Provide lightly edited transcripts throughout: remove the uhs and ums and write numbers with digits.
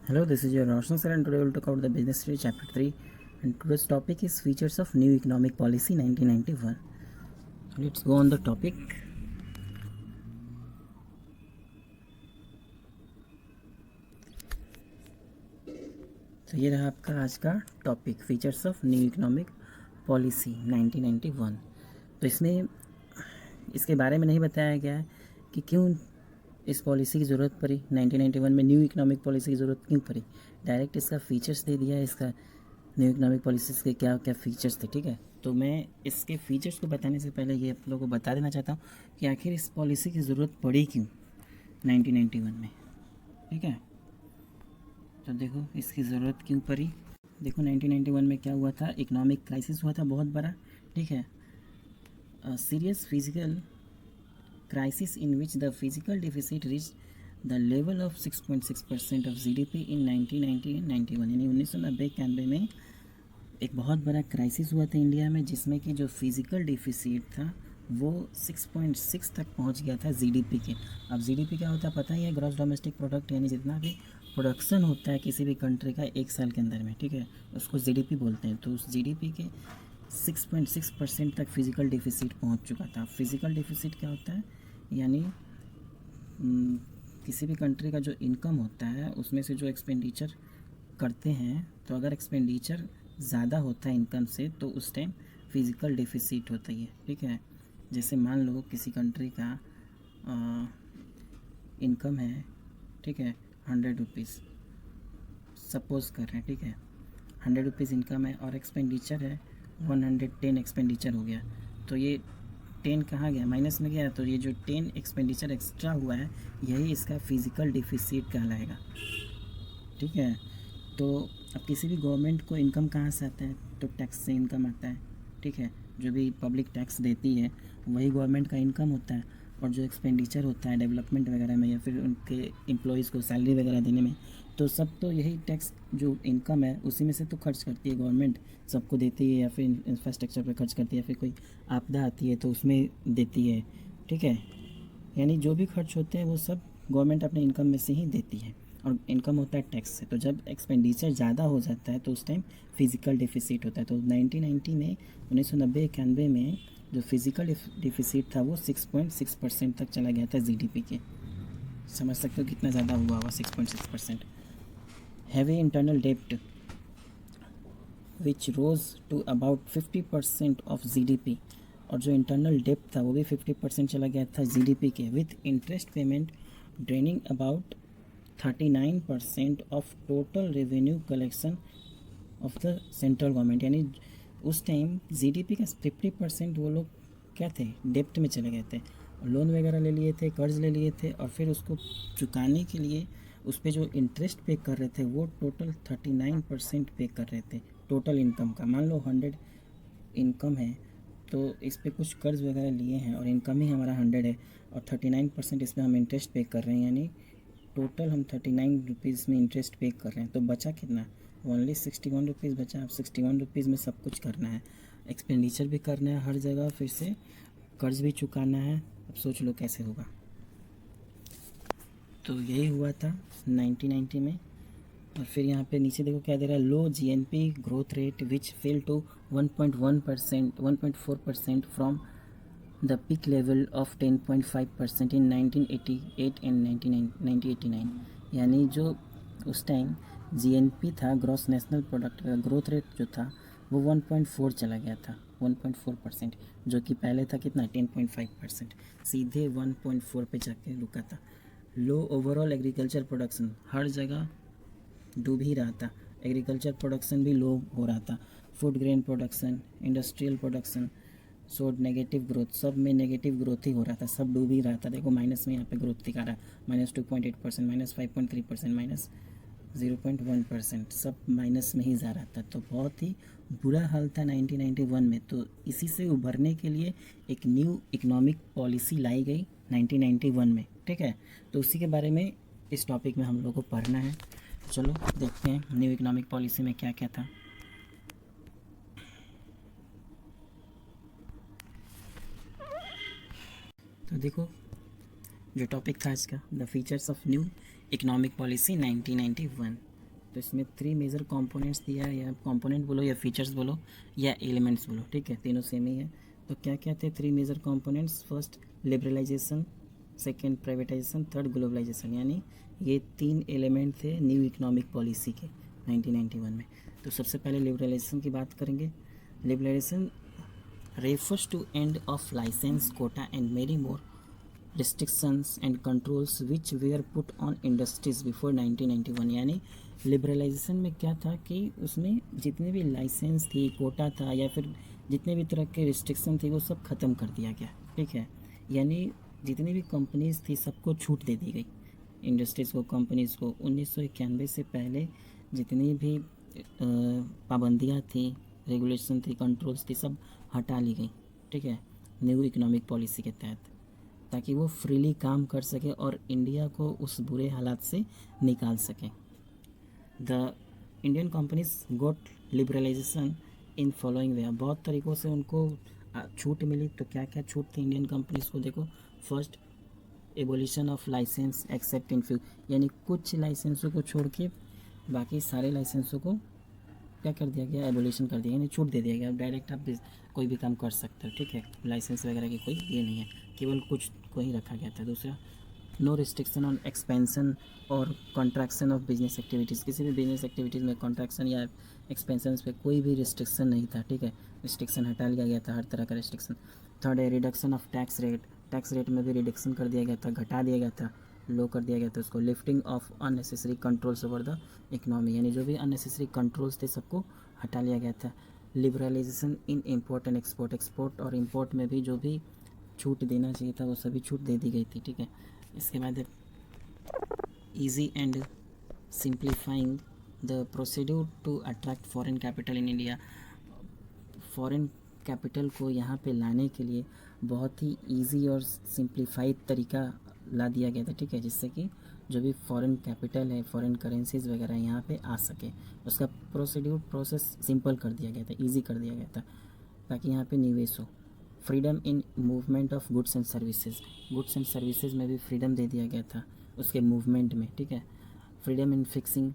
Hello, this is your Roshan sir, and today we'll talk about the business history chapter 3, and today's topic is features of new economic policy 1991. So let's go on the topic. तो ये रहा आपका आज का topic, features of new economic policy 1991। तो इसमें इसके बारे में नहीं बताया गया है कि क्यों इस पॉलिसी की ज़रूरत पड़ी, 1991 में न्यू इकोनॉमिक पॉलिसी की ज़रूरत क्यों पड़ी। डायरेक्ट इसका फीचर्स दे दिया है, इसका न्यू इकोनॉमिक पॉलिसीज़ के क्या क्या फ़ीचर्स थे। ठीक है, तो मैं इसके फ़ीचर्स को बताने से पहले ये आप लोगों को बता देना चाहता हूँ कि आखिर इस पॉलिसी की ज़रूरत पड़ी क्यों 1991 में। ठीक है, तो देखो इसकी ज़रूरत क्यों पड़ी। देखो 1991 में क्या हुआ था, इकोनॉमिक क्राइसिस हुआ था बहुत बड़ा। ठीक है, serious physical crisis in which the physical deficit reached the level of 6.6% of GDP in 1990-91, यानी 1990-91 में एक बहुत बड़ा क्राइसिस हुआ था इंडिया में, जिसमें कि जो फिज़िकल डिफिसिट था वो 6.6 तक पहुंच गया था जीडीपी के। अब जीडीपी क्या होता है पता ही है, ग्रॉस डोमेस्टिक प्रोडक्ट, यानी जितना भी प्रोडक्शन होता है किसी भी कंट्री का एक साल के अंदर में, ठीक है, उसको जीडीपी बोलते हैं। तो उस जीडीपी के 6.6% तक फिज़िकल डिफिसिट पहुंच चुका था। फिज़िकल डिफिसिट क्या होता है, यानी किसी भी कंट्री का जो इनकम होता है उसमें से जो एक्सपेंडिचर करते हैं, तो अगर एक्सपेंडिचर ज़्यादा होता है इनकम से तो उस टाइम फिज़िकल डिफिसिट होता है। ठीक है, जैसे मान लो किसी कंट्री का इनकम है, ठीक है, 100 रुपीज़ सपोज़ कर रहे हैं। ठीक है, 100 रुपीज़ इनकम है और एक्सपेंडिचर है 110 एक्सपेंडिचर हो गया, तो ये 10 कहाँ गया, माइनस में गया, तो ये जो 10 एक्सपेंडिचर एक्स्ट्रा हुआ है यही इसका फिज़िकल डिफिसिट कहलाएगा। ठीक है, तो अब किसी भी गवर्नमेंट को इनकम कहाँ से आता है, तो टैक्स से इनकम आता है। ठीक है, जो भी पब्लिक टैक्स देती है वही गवर्नमेंट का इनकम होता है, और जो एक्सपेंडिचर होता है डेवलपमेंट वगैरह में या फिर उनके एम्प्लॉयज़ को सैलरी वगैरह देने में, तो सब तो यही टैक्स जो इनकम है उसी में से तो खर्च करती है गवर्नमेंट, सबको देती है, या फिर इंफ्रास्ट्रक्चर पे खर्च करती है, या फिर कोई आपदा आती है तो उसमें देती है। ठीक है, यानी जो भी खर्च होते हैं वो सब गवर्नमेंट अपने इनकम में से ही देती है, और इनकम होता है टैक्स से। तो जब एक्सपेंडिचर ज़्यादा हो जाता है तो उस टाइम फिज़िकल डिफिसिट होता है। तो 1990 में 1990-91 में जो फिज़िकल डिफिसिट था वो 6.6% तक चला गया था जीडीपी के। समझ सकते हो कितना ज़्यादा हुआ हुआ 6.6%। हैवी इंटरनल डेप्ट which rose to about 50% of GDP, और जो इंटरनल डेप्ट था वो भी 50% चला गया था जीडीपी के, with interest payment draining about 39% of total revenue collection of the central government. यानी उस टाइम जीडीपी का 50% वो लोग क्या थे, डेप्ट में चले गए थे, लोन वगैरह ले लिए थे, कर्ज ले लिए थे, और फिर उसको चुकाने के लिए उस पर जो इंटरेस्ट पे कर रहे थे वो टोटल 39% पे कर रहे थे टोटल इनकम का। मान लो 100 इनकम है तो इस पर कुछ कर्ज वगैरह लिए हैं और इनकम ही हमारा 100 है, और 39% इस पर हम इंटरेस्ट पे कर रहे हैं, यानी टोटल हम 39 रुपीज़ में इंटरेस्ट पे कर रहे हैं। तो बचा कितना, ओनली 61 रुपीज़ बचा। अब 61 रुपीज़ में सब कुछ करना है, एक्सपेंडिचर भी करना है हर जगह, फिर से कर्ज भी चुकाना है। अब सोच लो कैसे होगा। तो यही हुआ था 1990 में। और फिर यहाँ पे नीचे देखो क्या दे रहा है, low GNP growth rate which fell to 1.4% from the peak level of 10.5% in 1988 and 1989। यानी जो उस टाइम जीएनपी था, ग्रॉस नेशनल प्रोडक्ट का ग्रोथ रेट जो था वो 1.4 चला गया था, 1.4%, जो कि पहले था कितना 10.5%, सीधे 1.4 पे जाके रुका था। लो ओवरऑल एग्रीकल्चर प्रोडक्शन, हर जगह डूब ही रहा था, एग्रीकल्चर प्रोडक्शन भी लो हो रहा था, food grain production, industrial production showed negative growth, सब में नेगेटिव ग्रोथ ही हो रहा था, सब डूब ही रहा था। देखो माइनस में यहाँ पे ग्रोथ दिखा रहा है, -2.8%, -5.3%, -0.1%, सब माइनस में ही जा रहा था। तो बहुत ही बुरा हाल था 1991 में। तो इसी से उभरने के लिए एक न्यू इकोनॉमिक पॉलिसी लाई गई 1991 में। ठीक है, तो उसी के बारे में इस टॉपिक में हम लोग को पढ़ना है। चलो देखते हैं न्यू इकोनॉमिक पॉलिसी में क्या क्या था। तो देखो जो टॉपिक था आज का, the features of new economic policy 1991। तो इसमें 3 मेजर कंपोनेंट्स दिया है, या कंपोनेंट बोलो या फीचर्स बोलो या एलिमेंट्स बोलो, ठीक है, तीनों सेम ही है। तो क्या क्या थे 3 major components? First liberalisation, second privatisation, third globalisation, यानी ये 3 एलिमेंट थे न्यू इकोनॉमिक पॉलिसी के 1991 में। तो सबसे पहले लिबरलाइजेशन की बात करेंगे। Liberalisation refers to end of license, quota and many more restrictions and controls which were put on industries before 1991। यानी लिबरलाइजेशन में क्या था कि उसमें जितने भी लाइसेंस थी, कोटा था, या फिर जितने भी तरह के रिस्ट्रिक्शन थी वो सब ख़त्म कर दिया गया, ठीक है। यानी जितनी भी कंपनीज़ थी सबको छूट दे दी गई, इंडस्ट्रीज़ को, कंपनीज़ को। 1991 से पहले जितनी भी पाबंदियाँ थी, रेगुलेशन थी, कंट्रोल्स थी, सब हटा ली गई, ठीक है, न्यू इकोनॉमिक पॉलिसी के तहत, ताकि वो फ्रीली काम कर सके और इंडिया को उस बुरे हालात से निकाल सके। The Indian companies got liberalisation in following way. बहुत तरीक़ों से उनको छूट मिली। तो क्या क्या छूट थी इंडियन कंपनीज़ को? देखो, first abolition of licence except in few, यानी कुछ लाइसेंसों को छोड़ के बाकी सारे लाइसेंसों को क्या कर दिया गया? एबोलिशन कर दिया, यानी छूट दे दिया गया। अब डायरेक्ट आप कोई भी काम कर सकते हो, ठीक है, लाइसेंस वगैरह की कोई ये नहीं है, केवल कुछ को ही रखा गया था। दूसरा, नो रिस्ट्रिक्शन ऑन एक्सपेंशन और कॉन्ट्रैक्शन ऑफ बिजनेस एक्टिविटीज़। किसी भी बिजनेस एक्टिविटीज़ में कॉन्ट्रैक्शन या एक्सपेंशन पे कोई भी रिस्ट्रिक्शन नहीं था, ठीक है, रिस्ट्रिक्शन हटा लिया गया था, हर तरह का रिस्ट्रिक्शन। थर्ड है reduction of tax rate. Tax rate में भी रिडक्शन कर दिया गया था, घटा दिया गया था, लो कर दिया गया था उसको। Lifting of unnecessary controls over the economy, यानी जो भी अननेसेसरी कंट्रोल्स थे सबको हटा लिया गया था। Liberalisation in import and export. Export और इम्पोर्ट में भी जो भी छूट देना चाहिए था वो सभी छूट दे दी गई थी, ठीक है। इसके बाद easy and simplifying the procedure to attract foreign capital in India. Foreign capital को यहाँ पे लाने के लिए बहुत ही इजी और सिंप्लीफाइड तरीका ला दिया गया था, ठीक है, जिससे कि जो भी फॉरेन कैपिटल है, फॉरेन करेंसीज वगैरह यहाँ पे आ सके, उसका प्रोसेस सिंपल कर दिया गया था, इजी कर दिया गया था, ताकि यहाँ पे निवेश हो। Freedom in movement of goods and services. Goods and services में भी फ्रीडम दे दिया गया था उसके मूवमेंट में, ठीक है। Freedom in fixing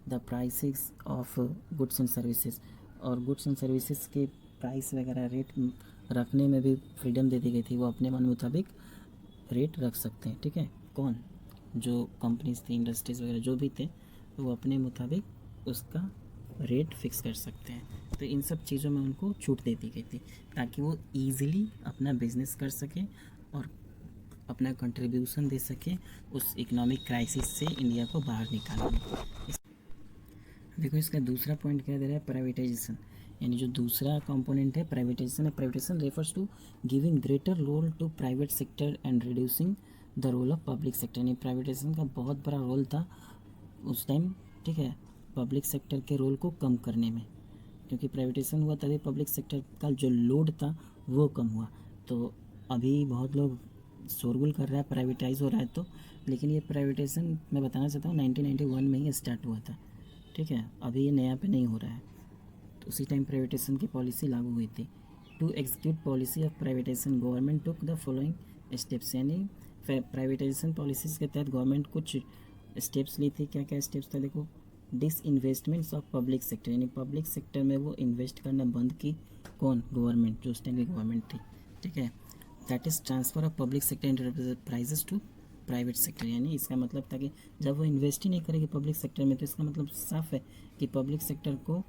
the prices of goods and services, और गुड्स एंड सर्विसेज के प्राइस वगैरह रेट रखने में भी फ्रीडम दे दी गई थी, वो अपने मन मुताबिक रेट रख सकते हैं, ठीक है। कौन? जो कंपनीज थी, इंडस्ट्रीज़ वगैरह जो भी थे, वो अपने मुताबिक उसका रेट फिक्स कर सकते हैं। तो इन सब चीज़ों में उनको छूट दे दी गई थी, ताकि वो ईज़िली अपना बिजनेस कर सके और अपना कंट्रीब्यूशन दे सके उस इकोनॉमिक क्राइसिस से इंडिया को बाहर निकालने में। देखो, इसका दूसरा पॉइंट क्या दे रहा है? प्राइवेटाइजेशन, यानी जो दूसरा कंपोनेंट है प्राइवेटाइजेशन है। Privatisation refers to giving greater role to private sector and reducing the role of public sector. यानी प्राइवेटाइजेशन का बहुत बड़ा रोल था उस टाइम, ठीक है, पब्लिक सेक्टर के रोल को कम करने में, क्योंकि प्राइवेटाइजेशन हुआ तभी पब्लिक सेक्टर का जो लोड था वो कम हुआ। तो अभी बहुत लोग शोरगुल कर रहा है प्राइवेटाइज हो रहा है, तो लेकिन ये प्राइवेटाइजेशन मैं बताना चाहता हूँ 1991 में ही स्टार्ट हुआ था, ठीक है, अभी ये नया पे नहीं हो रहा है। तो उसी टाइम प्राइवेटाइजेशन की पॉलिसी लागू हुई थी। To execute policy of privatisation government took the following steps, यानी प्राइवेटाइजेशन पॉलिसीज़ के तहत गवर्नमेंट कुछ स्टेप्स ली थी। क्या क्या स्टेप्स था? देखो, disinvestments of public sector, यानी पब्लिक सेक्टर में वो इन्वेस्ट करना बंद की। कौन? गवर्नमेंट, जो उस टाइम की गवर्नमेंट थी, ठीक है। That is transfer of public sector enterprises to private sector, यानी इसका मतलब था कि जब वो इन्वेस्ट ही नहीं करेगी पब्लिक सेक्टर में, तो इसका मतलब साफ है कि पब्लिक सेक्टर को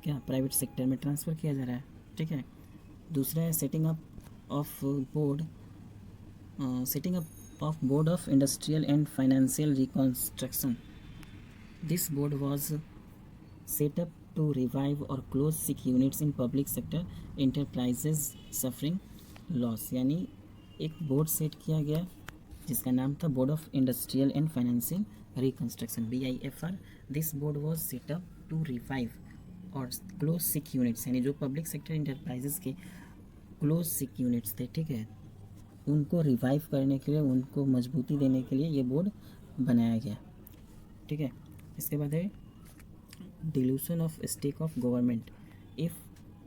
क्या प्राइवेट सेक्टर में ट्रांसफ़र किया जा रहा है, ठीक है। दूसरा है setting up of board of industrial and financial reconstruction. This board was set up to revive or close sick units in public sector enterprises suffering loss, यानी एक बोर्ड सेट किया गया जिसका नाम था board of industrial and financial reconstruction, BIFR। This board was set up to revive और close sick units, यानी जो पब्लिक सेक्टर इंटरप्राइजेस के क्लोज सिक यूनिट्स थे, ठीक है, उनको रिवाइव करने के लिए, उनको मजबूती देने के लिए ये बोर्ड बनाया गया, ठीक है। इसके बाद है dilution of stake of government. If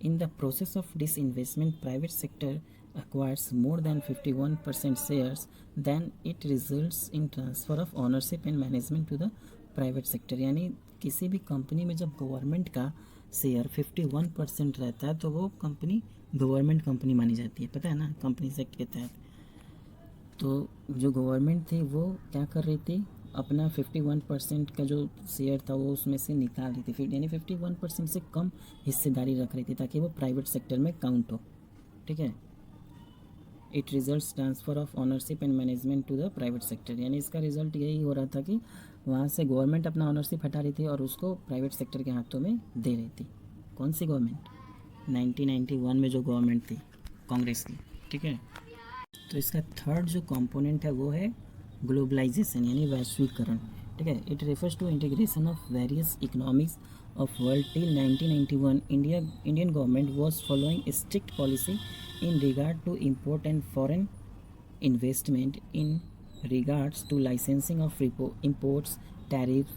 in the process of disinvestment private sector acquires more than 51% shares, then it results in transfer of ownership and management to the private sector। यानी किसी भी कंपनी में जब government का share 51% रहता है तो वो कंपनी गवर्नमेंट कंपनी मानी जाती है, पता है ना, कंपनी एक्ट के तहत। तो जो गवर्नमेंट थी वो क्या कर रही थी, अपना 51% का जो शेयर था वो उसमें से निकाल रही थी, फिर यानी 51% से कम हिस्सेदारी रख रही थी ताकि वो प्राइवेट सेक्टर में काउंट हो, ठीक है। It result transfer of ownership and management to the private sector, यानी इसका रिजल्ट यही हो रहा था कि वहाँ से गवर्नमेंट अपना ऑनरशिप हटा रही थी और उसको प्राइवेट सेक्टर के हाथों में दे रही थी। कौन सी गवर्नमेंट? 1991 में जो गवर्नमेंट थी कांग्रेस की, ठीक है। तो इसका थर्ड जो कंपोनेंट है वो है ग्लोबलाइजेशन यानी वैश्वीकरण, ठीक है। It refers to integration of various economics of world till 1991 Indian government was following strict policy in regard to import and foreign investment in regards to licensing of imports, tariffs,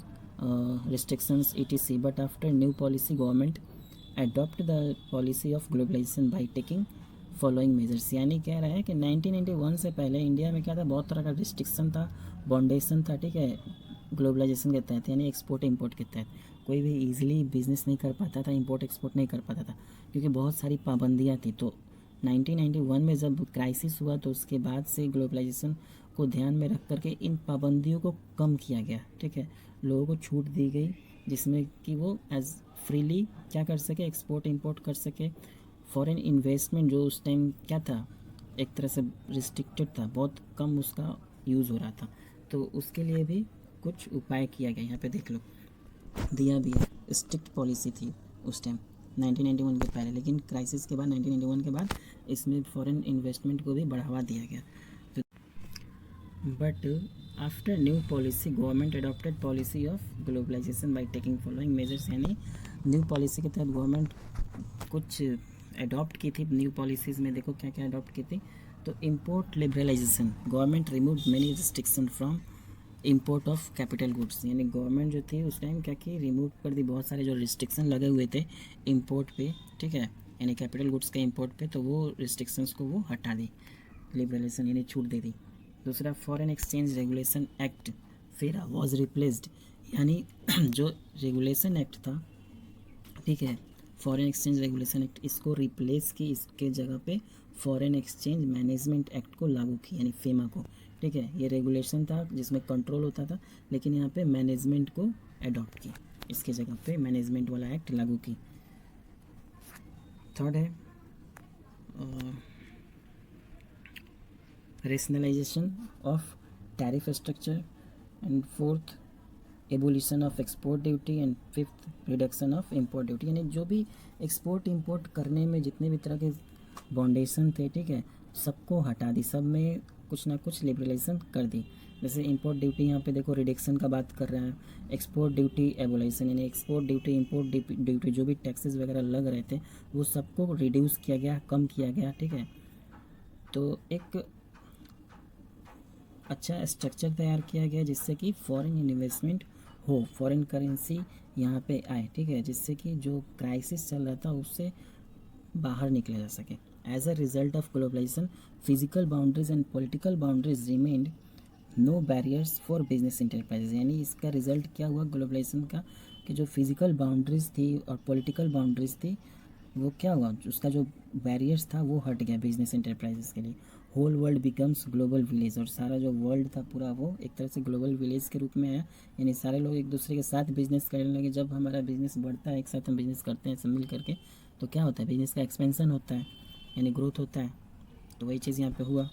restrictions etc, but after new policy government adopt the policy of globalization by taking following measures। यानी कह रहा है कि 1991 से पहले India में क्या था, बहुत तरह का रिस्ट्रिक्शन था, बाउंडेशन था, ठीक है, ग्लोबलाइजेशन के तहत यानी एक्सपोर्ट इंपोर्ट के तहत कोई भी इजीली बिजनेस नहीं कर पाता था, इंपोर्ट एक्सपोर्ट नहीं कर पाता था क्योंकि बहुत सारी पाबंदियाँ थी। तो 1991 में जब क्राइसिस हुआ तो उसके बाद से ग्लोबलाइजेशन को ध्यान में रख करके इन पाबंदियों को कम किया गया, ठीक है। लोगों को छूट दी गई जिसमें कि वो एज फ्रीली क्या कर सके, एक्सपोर्ट इंपोर्ट कर सके। फॉरेन इन्वेस्टमेंट जो उस टाइम क्या था, एक तरह से रिस्ट्रिक्टेड था, बहुत कम उसका यूज़ हो रहा था, तो उसके लिए भी कुछ उपाय किया गया। यहाँ पे देख लो दिया भी है, स्ट्रिक्ट पॉलिसी थी उस टाइम 1991 के पहले, लेकिन क्राइसिस के बाद 1991 के बाद इसमें फॉरेन इन्वेस्टमेंट को भी बढ़ावा दिया गया। तो but after new policy government adopted policy of globalisation by taking following measures, यानी न्यू पॉलिसी के तहत गवर्नमेंट कुछ अडॉप्ट की थी। न्यू पॉलिसीज़ में देखो क्या क्या अडॉप्ट की थी। तो import liberalisation, government remove many restriction from import of capital goods, यानी गवर्नमेंट जो थी उस टाइम क्या की, रिमूव कर दी बहुत सारे जो रिस्ट्रिक्शन लगे हुए थे इंपोर्ट पे, ठीक है, यानी कैपिटल गुड्स के इंपोर्ट पे, तो वो रिस्ट्रिक्शंस को वो हटा दी, लिबरलाइजेशन यानी छूट दे दी। दूसरा फॉरेन एक्सचेंज रेगुलेशन एक्ट फेरा वॉज रिप्लेस्ड, यानी जो रेगुलेशन एक्ट था, ठीक है, फॉरेन एक्सचेंज रेगुलेशन एक्ट, इसको रिप्लेस की, इसके जगह पे फॉरेन एक्सचेंज मैनेजमेंट एक्ट को लागू की, यानी फेमा को, ठीक है। ये रेगुलेशन था जिसमें कंट्रोल होता था, लेकिन यहाँ पे मैनेजमेंट को अडॉप्ट की, इसके जगह पे मैनेजमेंट वाला एक्ट लागू की। थर्ड है rationalisation of tariff structure, and fourth abolition of export duty, and fifth reduction of import duty, यानी जो भी एक्सपोर्ट इंपोर्ट करने में जितने भी तरह के बाउंडेशन थे, ठीक है, सबको हटा दी, सब में कुछ ना कुछ लिबरलाइजेशन कर दी। जैसे इंपोर्ट ड्यूटी यहाँ पे देखो रिडक्शन का बात कर रहा है, एक्सपोर्ट ड्यूटी एबोलिशन, यानी एक्सपोर्ट ड्यूटी इंपोर्ट ड्यूटी जो भी टैक्सेस वगैरह लग रहे थे वो सबको रिड्यूस किया गया, कम किया गया, ठीक है। तो एक अच्छा स्ट्रक्चर तैयार किया गया जिससे कि फॉरेन इन्वेस्टमेंट हो, फॉरेन करेंसी यहाँ पे आए, ठीक है, जिससे कि जो क्राइसिस चल रहा था उससे बाहर निकला जा सके। As a result of globalisation physical boundaries and political boundaries remained no barriers for business enterprises, यानी इसका रिजल्ट क्या हुआ ग्लोबलाइजेशन का, कि जो फिजिकल बाउंड्रीज थी और पॉलिटिकल बाउंड्रीज थी वो क्या हुआ, उसका जो बैरियर्स था वो हट गया बिजनेस इंटरप्राइजेस के लिए। Whole world becomes global village, और सारा जो वर्ल्ड था पूरा वो एक तरह से ग्लोबल विलेज के रूप में आया, यानी सारे लोग एक दूसरे के साथ बिजनेस करने लगे। जब हमारा बिजनेस बढ़ता है, एक साथ हम बिजनेस करते हैं सब मिल करके, तो क्या होता है, बिजनेस का एक्सपेंशन होता है, यानी ग्रोथ होता है। तो वही चीज़ यहाँ पे हुआ।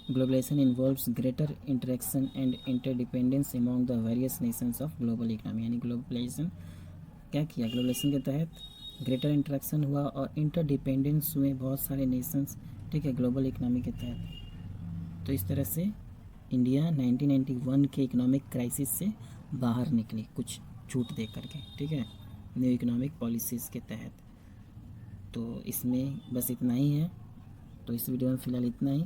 Globalisation involves greater interaction and interdependence among the various nations of global economy, यानी ग्लोबलाइजेशन क्या किया, ग्लोबलाइजेशन के तहत ग्रेटर इंटरेक्शन हुआ और इंटरडिपेंडेंस हुए बहुत सारे नेशंस, ठीक है, ग्लोबल इकोनॉमी के तहत। तो इस तरह से इंडिया 1991 के इकोनॉमिक क्राइसिस से बाहर निकली कुछ छूट दे करके, ठीक है, न्यू इकोनॉमिक पॉलिसीज़ के तहत। तो इसमें बस इतना ही है, तो इस वीडियो में फ़िलहाल इतना ही।